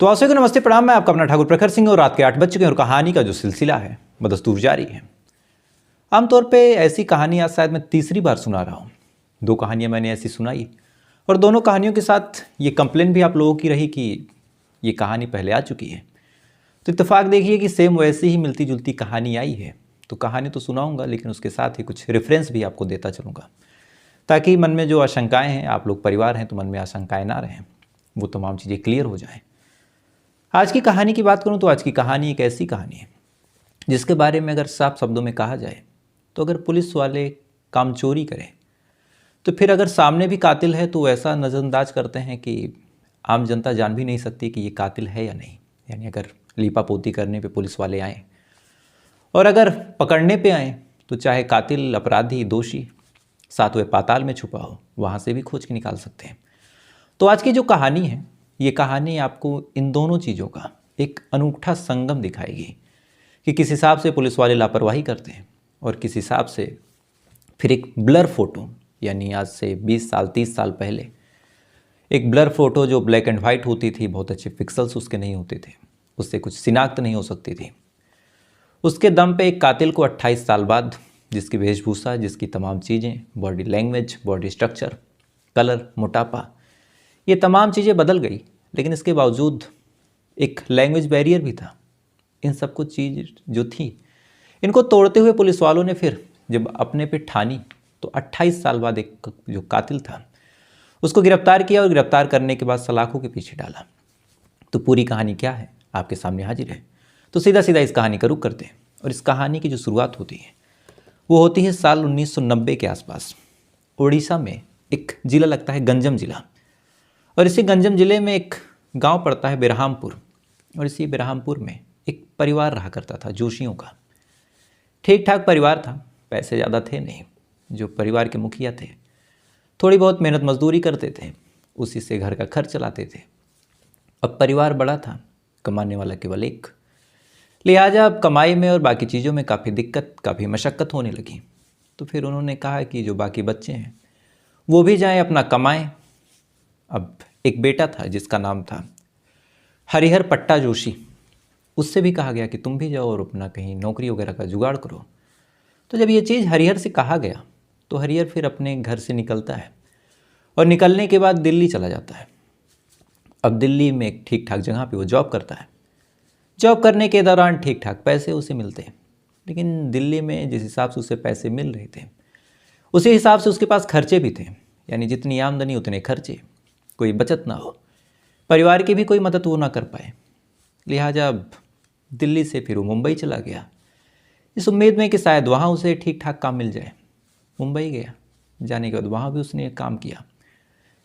तो आप सभी को नमस्ते प्रणाम। मैं आपका अपना ठाकुर प्रखर सिंह और रात के 8 बज चुके हैं और कहानी का जो सिलसिला है बदस्तूर जारी है। आमतौर पे ऐसी कहानी आज शायद मैं तीसरी बार सुना रहा हूँ। 2 कहानियाँ मैंने ऐसी सुनाई और दोनों कहानियों के साथ ये कंप्लेन भी आप लोगों की रही कि ये कहानी पहले आ चुकी है। तो इत्तेफाक देखिए कि सेम वैसी ही मिलती जुलती कहानी आई है। तो कहानी तो सुनाऊंगा लेकिन उसके साथ ही कुछ रेफरेंस भी आपको देता चलूँगा ताकि मन में जो आशंकाएँ हैं, आप लोग परिवार हैं तो मन में आशंकाएँ ना रहें, वो तमाम चीज़ें क्लियर हो जाएँ। आज की कहानी की बात करूं तो आज की कहानी एक ऐसी कहानी है जिसके बारे में अगर साफ शब्दों में कहा जाए तो अगर पुलिस वाले काम चोरी करें तो फिर अगर सामने भी कातिल है तो ऐसा नज़रअंदाज करते हैं कि आम जनता जान भी नहीं सकती कि ये कातिल है या नहीं। यानी अगर लीपापोती करने पे पुलिस वाले आएँ और अगर पकड़ने पे आएँ तो चाहे कातिल, अपराधी, दोषी 7वें पाताल में छुपा हो, वहाँ से भी खोज के निकाल सकते हैं। तो आज की जो कहानी है, ये कहानी आपको इन दोनों चीज़ों का एक अनूठा संगम दिखाएगी कि किस हिसाब से पुलिस वाले लापरवाही करते हैं और किस हिसाब से फिर एक ब्लर फोटो, यानी आज से 20 साल 30 साल पहले एक ब्लर फोटो जो ब्लैक एंड वाइट होती थी, बहुत अच्छे पिक्सल्स उसके नहीं होते थे, उससे कुछ शिनाख्त नहीं हो सकती थी, उसके दम पे एक कातिल को 28 साल बाद जिसकी वेशभूषा, जिसकी तमाम चीज़ें, body language, body structure, colour, मोटापा, ये तमाम चीज़ें बदल गई, लेकिन इसके बावजूद एक लैंग्वेज बैरियर भी था। इन सब कुछ चीज़ जो थी, इनको तोड़ते हुए पुलिस वालों ने फिर जब अपने पे ठानी तो 28 साल बाद एक जो कातिल था उसको गिरफ्तार किया और गिरफ्तार करने के बाद सलाखों के पीछे डाला। तो पूरी कहानी क्या है आपके सामने हाजिर है। तो सीधा सीधा इस कहानी का रुख करते हैं और इस कहानी की जो शुरुआत होती है वो होती है साल 1990 के आसपास। उड़ीसा में एक ज़िला लगता है गंजम ज़िला, और इसी गंजम ज़िले में एक गांव पड़ता है बिरहामपुर, और इसी बिरहामपुर में एक परिवार रहा करता था जोशियों का। ठीक ठाक परिवार था, पैसे ज़्यादा थे नहीं। जो परिवार के मुखिया थे थोड़ी बहुत मेहनत मजदूरी करते थे, उसी से घर का खर्च चलाते थे। अब परिवार बड़ा था, कमाने वाला केवल एक, लिहाजा अब कमाई में और बाकी चीज़ों में काफ़ी दिक्कत, काफ़ी मशक्क़त होने लगी। तो फिर उन्होंने कहा कि जो बाकी बच्चे हैं वो भी जाएं, अपना कमाएं। अब एक बेटा था जिसका नाम था हरिहर पट्टा जोशी, उससे भी कहा गया कि तुम भी जाओ और अपना कहीं नौकरी वगैरह का जुगाड़ करो। तो जब ये चीज़ हरिहर से कहा गया तो हरिहर फिर अपने घर से निकलता है और निकलने के बाद दिल्ली चला जाता है। अब दिल्ली में एक ठीक ठाक जगह पे वो जॉब करता है। जॉब करने के दौरान ठीक ठाक पैसे उसे मिलते हैं, लेकिन दिल्ली में जिस हिसाब से उसे पैसे मिल रहे थे उसी हिसाब से उसके पास खर्चे भी थे। यानी जितनी आमदनी उतने खर्चे, कोई बचत ना हो, परिवार की भी कोई मदद वो ना कर पाए। लिहाजा अब दिल्ली से फिर वो मुंबई चला गया, इस उम्मीद में कि शायद वहाँ उसे ठीक ठाक काम मिल जाए। मुंबई गया, जाने के बाद वहाँ भी उसने काम किया,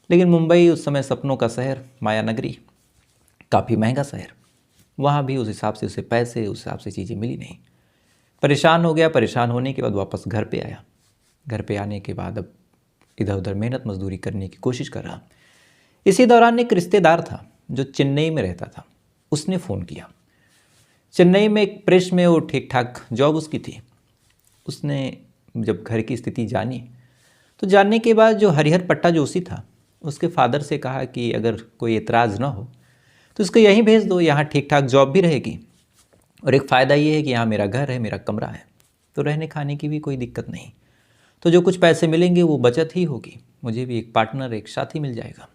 लेकिन मुंबई उस समय सपनों का शहर, माया नगरी, काफ़ी महंगा शहर, वहाँ भी उस हिसाब से उसे पैसे, उस हिसाब से चीज़ें मिली नहीं। परेशान हो गया। परेशान होने के बाद वापस घर पे आया। घर पे आने के बाद अब इधर उधर मेहनत मजदूरी करने की कोशिश कर रहा। इसी दौरान एक रिश्तेदार था जो चेन्नई में रहता था, उसने फ़ोन किया। चेन्नई में एक प्रेस में वो ठीक ठाक जॉब उसकी थी। उसने जब घर की स्थिति जानी तो जानने के बाद जो हरिहर पट्टा जोशी था उसके फादर से कहा कि अगर कोई एतराज़ ना हो तो इसको यहीं भेज दो, यहाँ ठीक ठाक जॉब भी रहेगी और एक फ़ायदा ये है कि यहाँ मेरा घर है, मेरा कमरा है, तो रहने खाने की भी कोई दिक्कत नहीं। तो जो कुछ पैसे मिलेंगे वो बचत ही होगी, मुझे भी एक पार्टनर, एक साथी मिल जाएगा।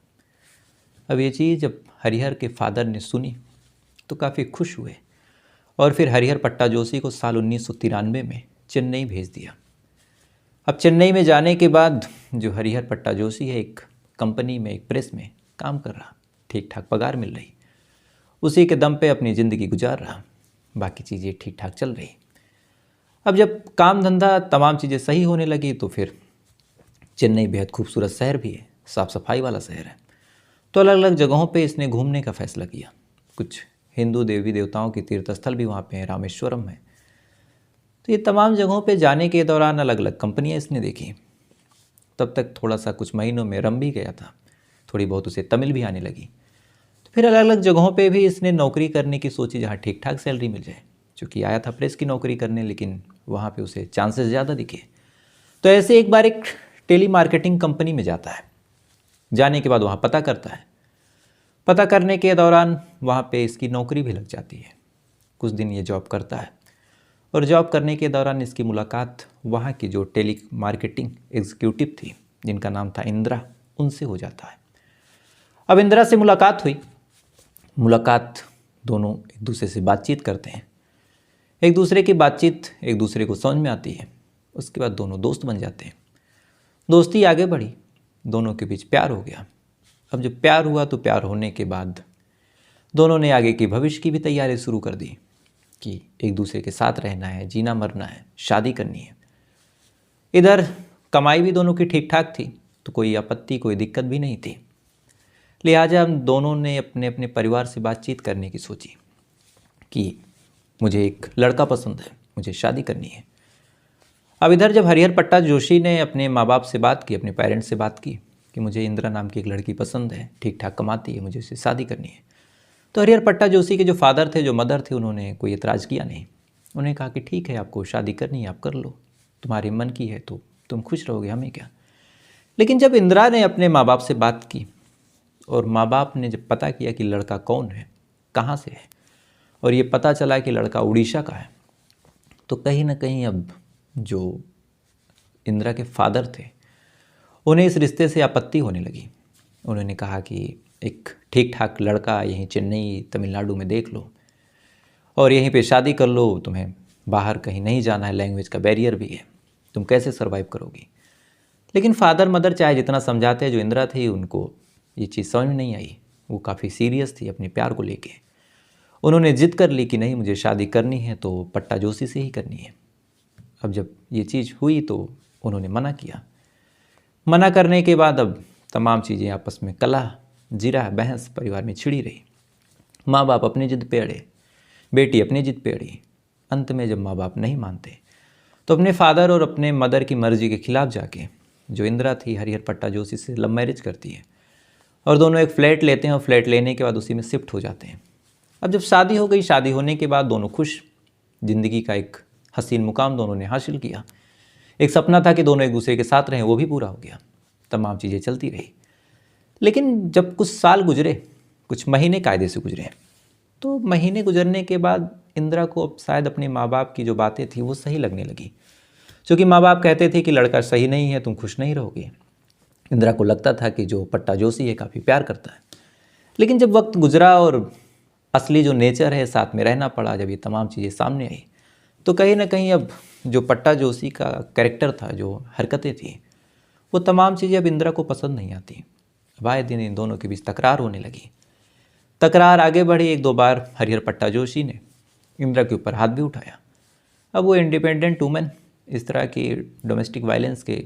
अब ये चीज़ जब हरिहर के फादर ने सुनी तो काफ़ी खुश हुए और फिर हरिहर पट्टा जोशी को साल 1993 में चेन्नई भेज दिया। अब चेन्नई में जाने के बाद जो हरिहर पट्टा जोशी है, एक कंपनी में, एक प्रेस में काम कर रहा, ठीक ठाक पगार मिल रही, उसी के दम पे अपनी ज़िंदगी गुजार रहा, बाकी चीज़ें ठीक ठाक चल रही। अब जब काम धंधा तमाम चीज़ें सही होने लगी तो फिर चेन्नई बेहद खूबसूरत शहर भी है, साफ़ सफाई वाला शहर है, तो अलग अलग जगहों पे इसने घूमने का फ़ैसला किया। कुछ हिंदू देवी देवताओं के तीर्थ स्थल भी वहाँ पे हैं, रामेश्वरम है। तो ये तमाम जगहों पे जाने के दौरान अलग अलग कंपनियाँ इसने देखी। तब तक थोड़ा सा कुछ महीनों में रम भी गया था, थोड़ी बहुत उसे तमिल भी आने लगी। तो फिर अलग अलग जगहों पे भी इसने नौकरी करने की सोची जहाँ ठीक ठाक सैलरी मिल जाए। चूँकि आया था प्रेस की नौकरी करने, लेकिन वहाँ पे उसे चांसेस ज़्यादा दिखे। तो ऐसे एक बार एक टेली मार्केटिंग कंपनी में जाता है। जाने के बाद वहाँ पता करता है। पता करने के दौरान वहाँ पे इसकी नौकरी भी लग जाती है। कुछ दिन ये जॉब करता है और जॉब करने के दौरान इसकी मुलाकात वहाँ की जो टेली मार्केटिंग एग्जीक्यूटिव थी जिनका नाम था इंदिरा, उनसे हो जाता है। अब इंदिरा से मुलाकात दोनों एक दूसरे से बातचीत करते हैं। एक दूसरे की बातचीत एक दूसरे को समझ में आती है। उसके बाद दोनों दोस्त बन जाते हैं। दोस्ती आगे बढ़ी, दोनों के बीच प्यार हो गया। अब जब प्यार हुआ तो प्यार होने के बाद दोनों ने आगे की भविष्य की भी तैयारी शुरू कर दी कि एक दूसरे के साथ रहना है, जीना मरना है, शादी करनी है। इधर कमाई भी दोनों की ठीक ठाक थी, तो कोई आपत्ति कोई दिक्कत भी नहीं थी। लिहाजा हम दोनों ने अपने अपने परिवार से बातचीत करने की सोची कि मुझे एक लड़का पसंद है, मुझे शादी करनी है। अब इधर जब हरिहर पट्टा जोशी ने अपने माँ बाप से बात की, अपने पेरेंट्स से बात की कि मुझे इंदिरा नाम की एक लड़की पसंद है, ठीक ठाक कमाती है, मुझे उससे शादी करनी है, तो हरिहर पट्टा जोशी के जो फादर थे, जो मदर थे, उन्होंने कोई एतराज़ किया नहीं। उन्होंने कहा कि ठीक है, आपको शादी करनी है आप कर लो, तुम्हारे मन की है तो तुम खुश रहोगे, हमें क्या। लेकिन जब इंदिरा ने अपने माँ बाप से बात की और माँ बाप ने जब पता किया कि लड़का कौन है, कहाँ से है, और ये पता चला कि लड़का उड़ीसा का है, तो कहीं ना कहीं अब जो इंदिरा के फादर थे उन्हें इस रिश्ते से आपत्ति होने लगी। उन्होंने कहा कि एक ठीक ठाक लड़का यहीं चेन्नई तमिलनाडु में देख लो और यहीं पे शादी कर लो, तुम्हें बाहर कहीं नहीं जाना है, लैंग्वेज का बैरियर भी है, तुम कैसे सर्वाइव करोगी। लेकिन फादर मदर चाहे जितना समझाते, जो इंदिरा थी उनको ये चीज़ समझ में नहीं आई। वो काफ़ी सीरियस थी अपने प्यार को लेके। उन्होंने जिद कर ली कि नहीं, मुझे शादी करनी है तो पट्टा जोशी से ही करनी है। अब जब ये चीज़ हुई तो उन्होंने मना किया। मना करने के बाद अब तमाम चीज़ें आपस में कलह, जिरा, बहस परिवार में छिड़ी रही। माँ बाप अपनी जिद पे अड़े, बेटी अपनी जिद पे अड़ी। अंत में जब माँ बाप नहीं मानते तो अपने फादर और अपने मदर की मर्जी के खिलाफ जाके जो इंदिरा थी हरिहर पट्टा जोशी से लव मैरिज करती है और दोनों एक फ्लैट लेते हैं और फ्लैट लेने के बाद उसी में शिफ्ट हो जाते हैं। अब जब शादी हो गई, शादी होने के बाद दोनों खुश, ज़िंदगी का एक हसीन मुकाम दोनों ने हासिल किया। एक सपना था कि दोनों एक दूसरे के साथ रहें, वो भी पूरा हो गया। तमाम चीज़ें चलती रही। लेकिन जब कुछ साल गुजरे, कुछ महीने कायदे से गुजरे, तो महीने गुजरने के बाद इंदिरा को अब शायद अपने माँ बाप की जो बातें थी वो सही लगने लगी। क्योंकि माँ बाप कहते थे कि लड़का सही नहीं है, तुम खुश नहीं रहोगे। इंदिरा को लगता था कि जो पट्टा जोशी है काफ़ी प्यार करता है। लेकिन जब वक्त गुजरा और असली जो नेचर है साथ में रहना पड़ा, जब ये तमाम चीज़ें सामने आई, तो कहीं ना कहीं अब जो पट्टा जोशी का कैरेक्टर था, जो हरकतें थी, वो तमाम चीज़ें अब इंदिरा को पसंद नहीं आती। अब आए दिन इन दोनों के बीच तकरार होने लगी। तकरार आगे बढ़ी। एक दो बार हरिहर पट्टा जोशी ने इंदिरा के ऊपर हाथ भी उठाया। अब वो इंडिपेंडेंट वुमेन इस तरह की डोमेस्टिक वायलेंस के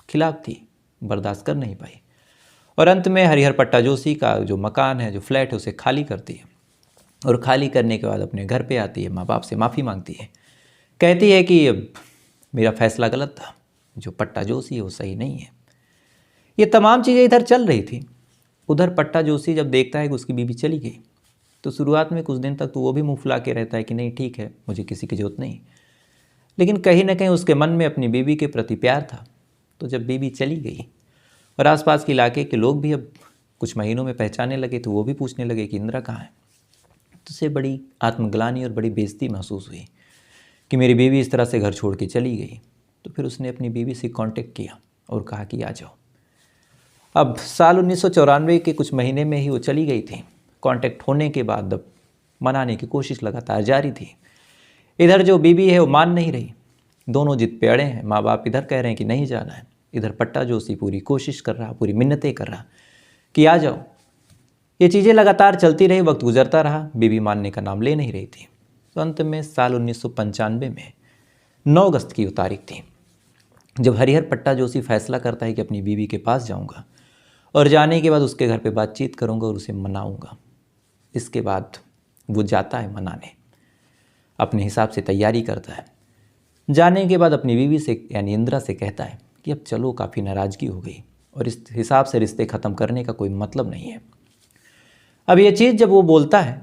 खिलाफ थी, बर्दाश्त कर नहीं पाई और अंत में हरिहर पट्टा जोशी का जो मकान है, जो फ्लैट है, उसे खाली करती है और खाली करने के बाद अपने घर पे आती है, माँ बाप से माफ़ी मांगती है। कहती है कि अब मेरा फैसला गलत था, जो पट्टा जोशी है वो सही नहीं है। ये तमाम चीज़ें इधर चल रही थी। उधर पट्टा जोशी जब देखता है कि उसकी बीवी चली गई, तो शुरुआत में कुछ दिन तक तो वो भी मुँह फुला के रहता है कि नहीं ठीक है, मुझे किसी की ज़रूरत नहीं। लेकिन कहीं ना कहीं उसके मन में अपनी बीवी के प्रति प्यार था। तो जब बीवी चली गई और आसपास के इलाके के लोग भी अब कुछ महीनों में पहचानने लगे, तो वो भी पूछने लगे कि इंदिरा कहाँ है। तो उसे बड़ी आत्मग्लानि और बड़ी बेइज्जती महसूस हुई कि मेरी बीवी इस तरह से घर छोड़ के चली गई। तो फिर उसने अपनी बीवी से कांटेक्ट किया और कहा कि आ जाओ। अब साल 1994 के कुछ महीने में ही वो चली गई थी। कांटेक्ट होने के बाद अब मनाने की कोशिश लगातार जारी थी। इधर जो बीवी है वो मान नहीं रही, दोनों जिद पे अड़े हैं। माँ बाप इधर कह रहे हैं कि नहीं जाना है, इधर पट्टा जोशी पूरी कोशिश कर रहा, पूरी मिन्नतें कर रहा कि आ जाओ। ये चीज़ें लगातार चलती रही, वक्त गुजरता रहा, बीवी मानने का नाम ले नहीं रही थी। तो अंत में साल 1995 में 9 अगस्त की वो तारीख थी जब हरिहर पट्टा जोशी फैसला करता है कि अपनी बीवी के पास जाऊंगा और जाने के बाद उसके घर पे बातचीत करूंगा और उसे मनाऊंगा। इसके बाद वो जाता है मनाने, अपने हिसाब से तैयारी करता है। जाने के बाद अपनी बीवी से यानी इंदिरा से कहता है कि अब चलो, काफ़ी नाराज़गी हो गई और इस हिसाब से रिश्ते ख़त्म करने का कोई मतलब नहीं है। अब ये चीज़ जब वो बोलता है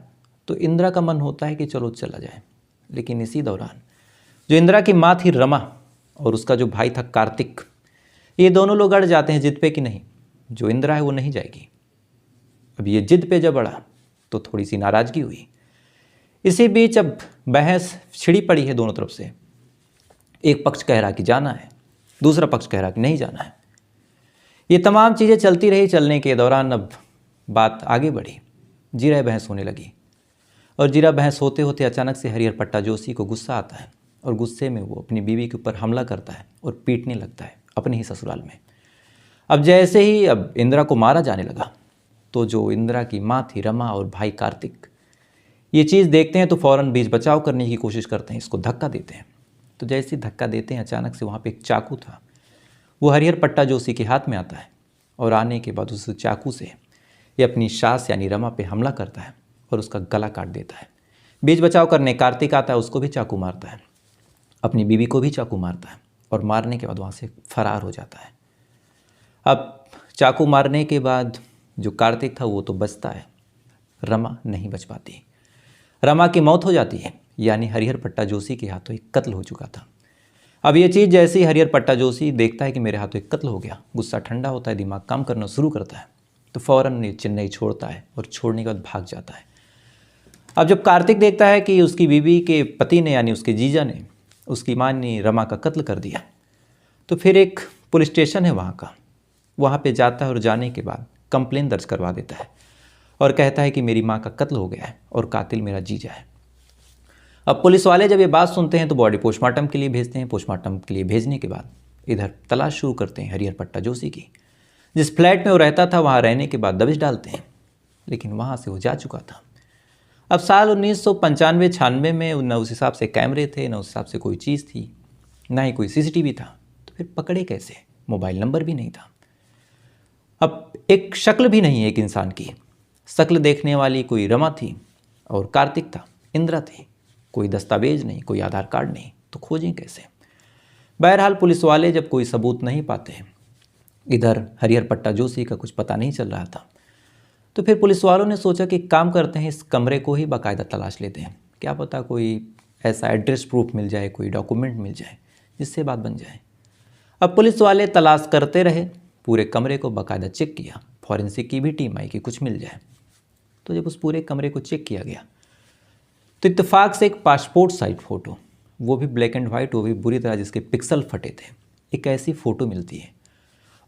तो इंदिरा का मन होता है कि चलो चला जाए। लेकिन इसी दौरान जो इंदिरा की माँ थी रमा और उसका जो भाई था कार्तिक, ये दोनों लोग अड़ जाते हैं जिद पे कि नहीं, जो इंदिरा है वो नहीं जाएगी। अब ये जिद पे जब अड़ा तो थोड़ी सी नाराज़गी हुई। इसी बीच अब बहस छिड़ी पड़ी है दोनों तरफ से। एक पक्ष कह रहा कि जाना है, दूसरा पक्ष कह रहा कि नहीं जाना है। ये तमाम चीज़ें चलती रही। चलने के दौरान अब बात आगे बढ़ी, जीरा बहस होने लगी। और जीरा बहस होते होते अचानक से हरिहर पट्टा जोशी को गुस्सा आता है और गुस्से में वो अपनी बीवी के ऊपर हमला करता है और पीटने लगता है अपने ही ससुराल में। अब जैसे ही अब इंदिरा को मारा जाने लगा तो जो इंदिरा की माँ थी रमा और भाई कार्तिक ये चीज़ देखते हैं तो फ़ौरन बीच बचाव करने की कोशिश करते हैं, इसको धक्का देते हैं। तो जैसे ही धक्का देते हैं अचानक से वहाँ पे एक चाकू था, वो हरिहर पट्टा जोशी के हाथ में आता है और आने के बाद उस चाकू से ये अपनी सास यानी रमा पे हमला करता है और उसका गला काट देता है। बीच बचाव करने कार्तिक आता है, उसको भी चाकू मारता है, अपनी बीवी को भी चाकू मारता है और मारने के बाद वहाँ से फरार हो जाता है। अब चाकू मारने के बाद जो कार्तिक था वो तो बचता है, रमा नहीं बच पाती। रमा की मौत हो जाती है, यानी हरिहर पट्टा जोशी के हाथों एक कत्ल हो चुका था। अब ये चीज़ जैसे ही हरिहर पट्टा जोशी देखता है कि मेरे हाथों एक कत्ल हो गया, गुस्सा ठंडा होता है, दिमाग काम करना शुरू करता है, तो फ़ौरन ये चेन्नई छोड़ता है और छोड़ने के बाद भाग जाता है। अब जब कार्तिक देखता है कि उसकी बीवी के पति ने यानी उसके जीजा ने उसकी मां ने रमा का कत्ल कर दिया, तो फिर एक पुलिस स्टेशन है वहाँ पे जाता है और जाने के बाद कंप्लेन दर्ज करवा देता है और कहता है कि मेरी माँ का कत्ल हो गया है और कातिल मेरा जीजा है। अब पुलिस वाले जब ये बात सुनते हैं तो बॉडी पोस्टमार्टम के लिए भेजते हैं। पोस्टमार्टम के लिए भेजने के बाद इधर तलाश शुरू करते हैं हरिहर पट्टा जोशी की। जिस फ्लैट में वो रहता था वहाँ रहने के बाद दबिश डालते हैं, लेकिन वहाँ से वो जा चुका था। अब साल 1995-96 में न उस हिसाब से कैमरे थे, न उस हिसाब से कोई चीज़ थी, ना ही कोई सीसीटीवी था, तो फिर पकड़े कैसे? मोबाइल नंबर भी नहीं था। अब एक शक्ल भी नहीं है एक इंसान की, शक्ल देखने वाली कोई रमा थी और कार्तिक था, इंदिरा थी, कोई दस्तावेज नहीं, कोई आधार कार्ड नहीं, तो खोजें कैसे? बहरहाल पुलिस वाले जब कोई सबूत नहीं पाते, इधर हरिहर पट्टा जोशी का कुछ पता नहीं चल रहा था, तो फिर पुलिस वालों ने सोचा कि काम करते हैं, इस कमरे को ही बाकायदा तलाश लेते हैं, क्या पता कोई ऐसा एड्रेस प्रूफ मिल जाए, कोई डॉक्यूमेंट मिल जाए जिससे बात बन जाए। अब पुलिस वाले तलाश करते रहे, पूरे कमरे को बाकायदा चेक किया, फॉरेंसिक की भी टीम आई कि कुछ मिल जाए। तो जब उस पूरे कमरे को चेक किया गया तो इत्तेफाक से एक पासपोर्ट साइज फ़ोटो, वो भी ब्लैक एंड वाइट, वो भी बुरी तरह जिसके पिक्सल फटे थे, एक ऐसी फ़ोटो मिलती है।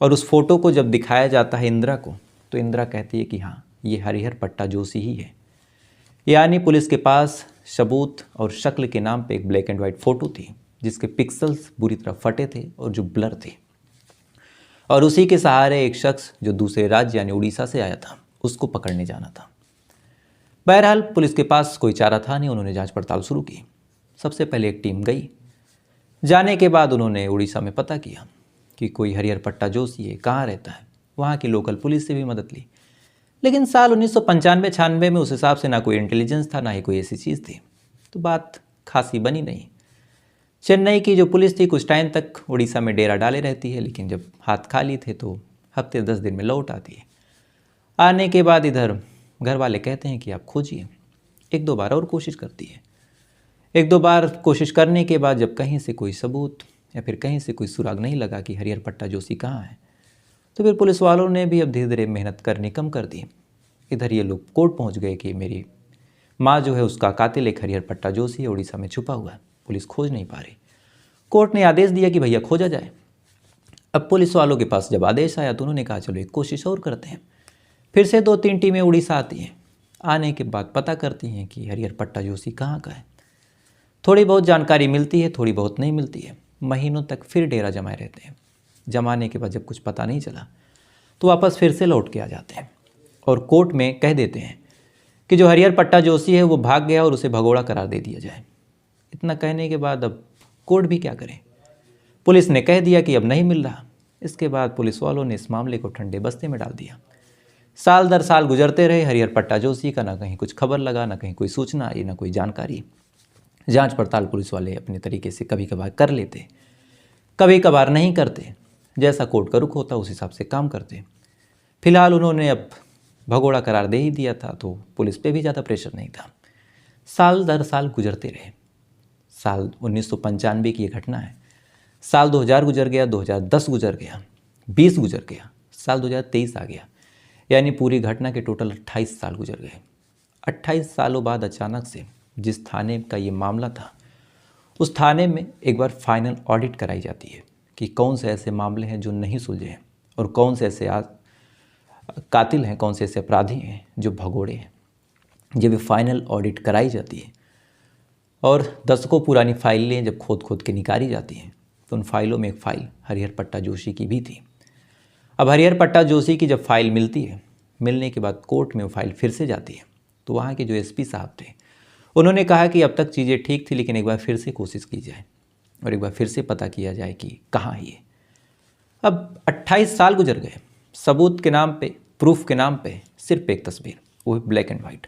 और उस फ़ोटो को जब दिखाया जाता है इंदिरा को, तो इंदिरा कहती है कि हाँ ये हरिहर पट्टा जोशी ही है। यानी पुलिस के पास सबूत और शक्ल के नाम पे एक ब्लैक एंड वाइट फ़ोटो थी जिसके पिक्सल्स बुरी तरह फटे थे और जो ब्लर थे, और उसी के सहारे एक शख्स जो दूसरे राज्य यानी उड़ीसा से आया था उसको पकड़ने जाना था। बहरहाल पुलिस के पास कोई चारा था नहीं, उन्होंने जांच पड़ताल शुरू की। सबसे पहले एक टीम गई, जाने के बाद उन्होंने उड़ीसा में पता किया कि कोई हरिहर पट्टा जोशी है, कहाँ रहता है। वहाँ की लोकल पुलिस से भी मदद ली, लेकिन साल 1995-96 में उस हिसाब से ना कोई इंटेलिजेंस था, ना ही कोई ऐसी चीज़ थी, तो बात खासी बनी नहीं। चेन्नई की जो पुलिस थी कुछ टाइम तक उड़ीसा में डेरा डाले रहती है, लेकिन जब हाथ खाली थे तो हफ्ते 10 दिन में लौट आती है। आने के बाद इधर घर वाले कहते हैं कि आप खोजिए। 1-2 बार और कोशिश करती है। 1-2 बार कोशिश करने के बाद जब कहीं से कोई सबूत या फिर कहीं से कोई सुराग नहीं लगा कि हरिहर पट्टा जोशी कहाँ है, तो फिर पुलिस वालों ने भी अब धीरे धीरे मेहनत करनी कम कर दी। इधर ये लोग कोर्ट पहुँच गए कि मेरी माँ जो है उसका कातिल एक हरिहर पट्टा जोशी है, उड़ीसा में छुपा हुआ है, पुलिस खोज नहीं पा रही। कोर्ट ने आदेश दिया कि भैया खोजा जाए। अब पुलिस वालों के पास जब आदेश आया तो उन्होंने कहा चलो एक कोशिश और करते हैं। फिर से 2-3 टीमें उड़ीसा आती हैं। आने के बाद पता करती हैं कि हरिहर पट्टा जोशी कहाँ का है। थोड़ी बहुत जानकारी मिलती है, थोड़ी बहुत नहीं मिलती है। महीनों तक फिर डेरा जमाए रहते हैं। जमाने के बाद जब कुछ पता नहीं चला तो वापस फिर से लौट के आ जाते हैं और कोर्ट में कह देते हैं कि जो हरिहर पट्टा जोशी है वो भाग गया और उसे भगोड़ा करार दे दिया जाए। इतना कहने के बाद अब कोर्ट भी क्या करे, पुलिस ने कह दिया कि अब नहीं मिल रहा। इसके बाद पुलिस वालों ने इस मामले को ठंडे बस्ते में डाल दिया। साल दर साल गुजरते रहे, हरिहर पट्टा जोशी का ना कहीं कुछ खबर लगा, ना कहीं कोई सूचना आई, ना कोई जानकारी। जांच पड़ताल पुलिस वाले अपने तरीके से कभी कभार कर लेते, कभी कभार नहीं करते, जैसा कोर्ट का रुख होता उस हिसाब से काम करते। फिलहाल उन्होंने अब भगोड़ा करार दे ही दिया था तो पुलिस पे भी ज़्यादा प्रेशर नहीं था। साल दर साल गुजरते रहे। साल 1995 की ये घटना है। साल 2000 गुजर गया, 2010 गुजर गया, 20 गुजर गया, साल 2023 आ गया, यानी पूरी घटना के टोटल 28 साल गुजर गए। 28 सालों बाद अचानक से जिस थाने का ये मामला था, उस थाने में एक बार फाइनल ऑडिट कराई जाती है कि कौन से ऐसे मामले हैं जो नहीं सुलझे हैं और कौन से ऐसे कातिल हैं, कौन से ऐसे अपराधी हैं जो भगोड़े हैं। जब ये फाइनल ऑडिट कराई जाती है और दशकों पुरानी फाइलें जब खोद खोद के निकाली जाती हैं, तो उन फाइलों में एक फ़ाइल हरिहर पट्टा जोशी की भी थी। अब हरिहर पट्टा जोशी की जब फाइल मिलती है, मिलने के बाद कोर्ट में वो फाइल फिर से जाती है, तो वहाँ के जो एसपी साहब थे, उन्होंने कहा कि अब तक चीज़ें ठीक थी, लेकिन एक बार फिर से कोशिश की जाए और एक बार फिर से पता किया जाए कि कहाँ है ये। अब 28 साल गुजर गए, सबूत के नाम पे, प्रूफ के नाम पे सिर्फ एक तस्वीर, वो है ब्लैक एंड वाइट।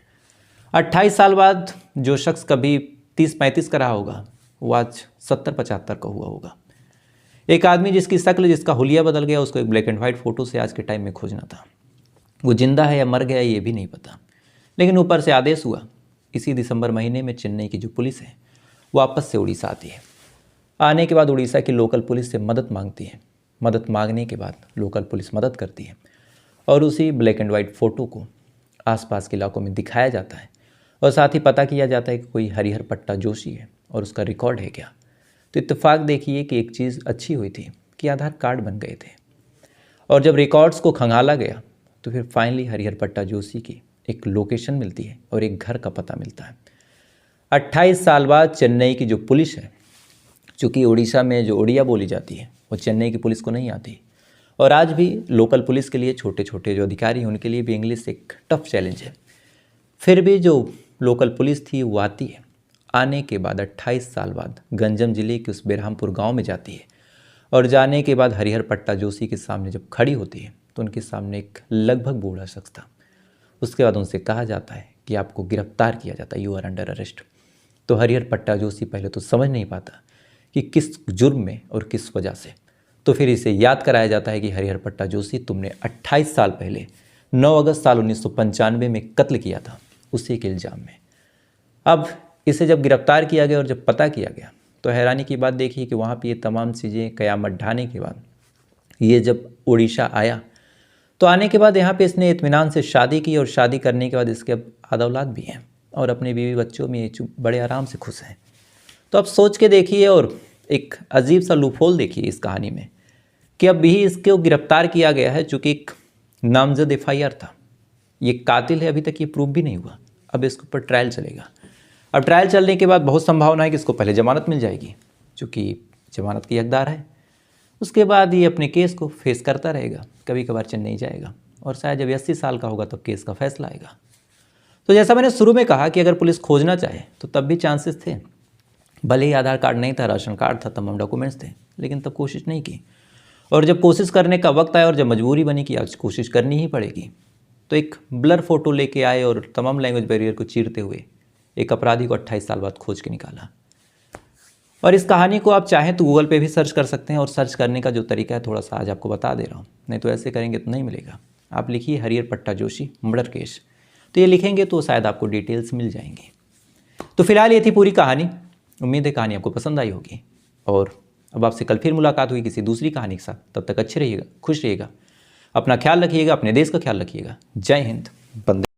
28 साल बाद जो शख्स कभी 30-35 का रहा होगा, वो आज 70-75 का हुआ होगा। एक आदमी जिसकी शक्ल, जिसका हुलिया बदल गया, उसको एक ब्लैक एंड वाइट फ़ोटो से आज के टाइम में खोजना था। वो जिंदा है या मर गया ये भी नहीं पता, लेकिन ऊपर से आदेश हुआ, इसी दिसंबर महीने में चेन्नई की जो पुलिस है वापस से उड़ीसा आती है। आने के बाद उड़ीसा की लोकल पुलिस से मदद मांगती है। मदद मांगने के बाद लोकल पुलिस मदद करती है और उसी ब्लैक एंड वाइट फ़ोटो को आसपास के इलाकों में दिखाया जाता है और साथ ही पता किया जाता है कि कोई हरिहर पट्टा जोशी है और उसका रिकॉर्ड है क्या। तो इत्तेफाक देखिए कि एक चीज़ अच्छी हुई थी कि आधार कार्ड बन गए थे, और जब रिकॉर्ड्स को खंगाला गया तो फिर फाइनली हरिहर पट्टा जोशी की एक लोकेशन मिलती है और एक घर का पता मिलता है। 28 साल बाद चेन्नई की जो पुलिस है, चूँकि उड़ीसा में जो उड़िया बोली जाती है वो चेन्नई की पुलिस को नहीं आती, और आज भी लोकल पुलिस के लिए, छोटे छोटे जो अधिकारी हैं उनके लिए भी इंग्लिश एक टफ चैलेंज है। फिर भी जो लोकल पुलिस थी वो आती है। आने के बाद 28 साल बाद गंजम जिले के उस बेरहामपुर गांव में जाती है, और जाने के बाद हरिहर पट्टा जोशी के सामने जब खड़ी होती है तो उनके सामने एक लगभग बूढ़ा शख्स था। उसके बाद उनसे कहा जाता है कि आपको गिरफ्तार किया जाता है, यू आर अंडर अरेस्ट। तो हरिहर पट्टा जोशी पहले तो समझ नहीं पाता कि किस जुर्म में और किस वजह से। तो फिर इसे याद कराया जाता है कि हरिहर पट्टा जोशी, तुमने 28 साल पहले 9 अगस्त साल 1995 में कत्ल किया था, उसी के इल्ज़ाम में। अब इसे जब गिरफ्तार किया गया और जब पता किया गया तो हैरानी की बात देखिए कि वहाँ पे ये तमाम चीज़ें क़यामत ढाने के बाद ये जब उड़ीसा आया, तो आने के बाद यहाँ पे इसने इत्मीनान से शादी की, और शादी करने के बाद इसके अब आधा औलाद भी हैं और अपने बीवी बच्चों में बड़े आराम से खुश हैं। तो अब सोच के देखिए और एक अजीब सा लूपहोल देखिए इस कहानी में कि अब भी इसको गिरफ्तार किया गया है, चूँकि एक नामजद FIR था, ये कातिल है, अभी तक ये प्रूफ भी नहीं हुआ। अब इसके ऊपर ट्रायल चलेगा। अब ट्रायल चलने के बाद बहुत संभावना है कि इसको पहले जमानत मिल जाएगी, चूँकि जमानत की हकदार है। उसके बाद ये अपने केस को फेस करता रहेगा, कभी कभार चेन्नई जाएगा, और शायद जब 80 साल का होगा तब केस का फैसला आएगा। तो जैसा मैंने शुरू में कहा कि अगर पुलिस खोजना चाहे तो तब भी चांसेस थे। भले ही आधार कार्ड नहीं था, राशन कार्ड था, तमाम डॉक्यूमेंट्स थे, लेकिन तब कोशिश नहीं की। और जब कोशिश करने का वक्त आया और जब मजबूरी बनी कि आज कोशिश करनी ही पड़ेगी, तो एक ब्लर फोटो लेके आए और तमाम लैंग्वेज बैरियर को चीरते हुए एक अपराधी को 28 साल बाद खोज के निकाला। और इस कहानी को आप चाहें तो गूगल पे भी सर्च कर सकते हैं, और सर्च करने का जो तरीका है थोड़ा सा आज आपको बता दे रहा हूँ, नहीं तो ऐसे करेंगे तो नहीं मिलेगा। आप लिखिए हरिहर पट्टा जोशी मर्डर केस, तो ये लिखेंगे तो शायद आपको डिटेल्स मिल जाएंगी। तो फिलहाल ये थी पूरी कहानी। उम्मीद है कहानी आपको पसंद आई होगी, और अब आपसे कल फिर मुलाकात हुई किसी दूसरी कहानी के साथ। तब तक अच्छे रहिएगा, खुश रहिएगा, अपना ख्याल रखिएगा, अपने देश का ख्याल रखिएगा। जय हिंद, वंदे।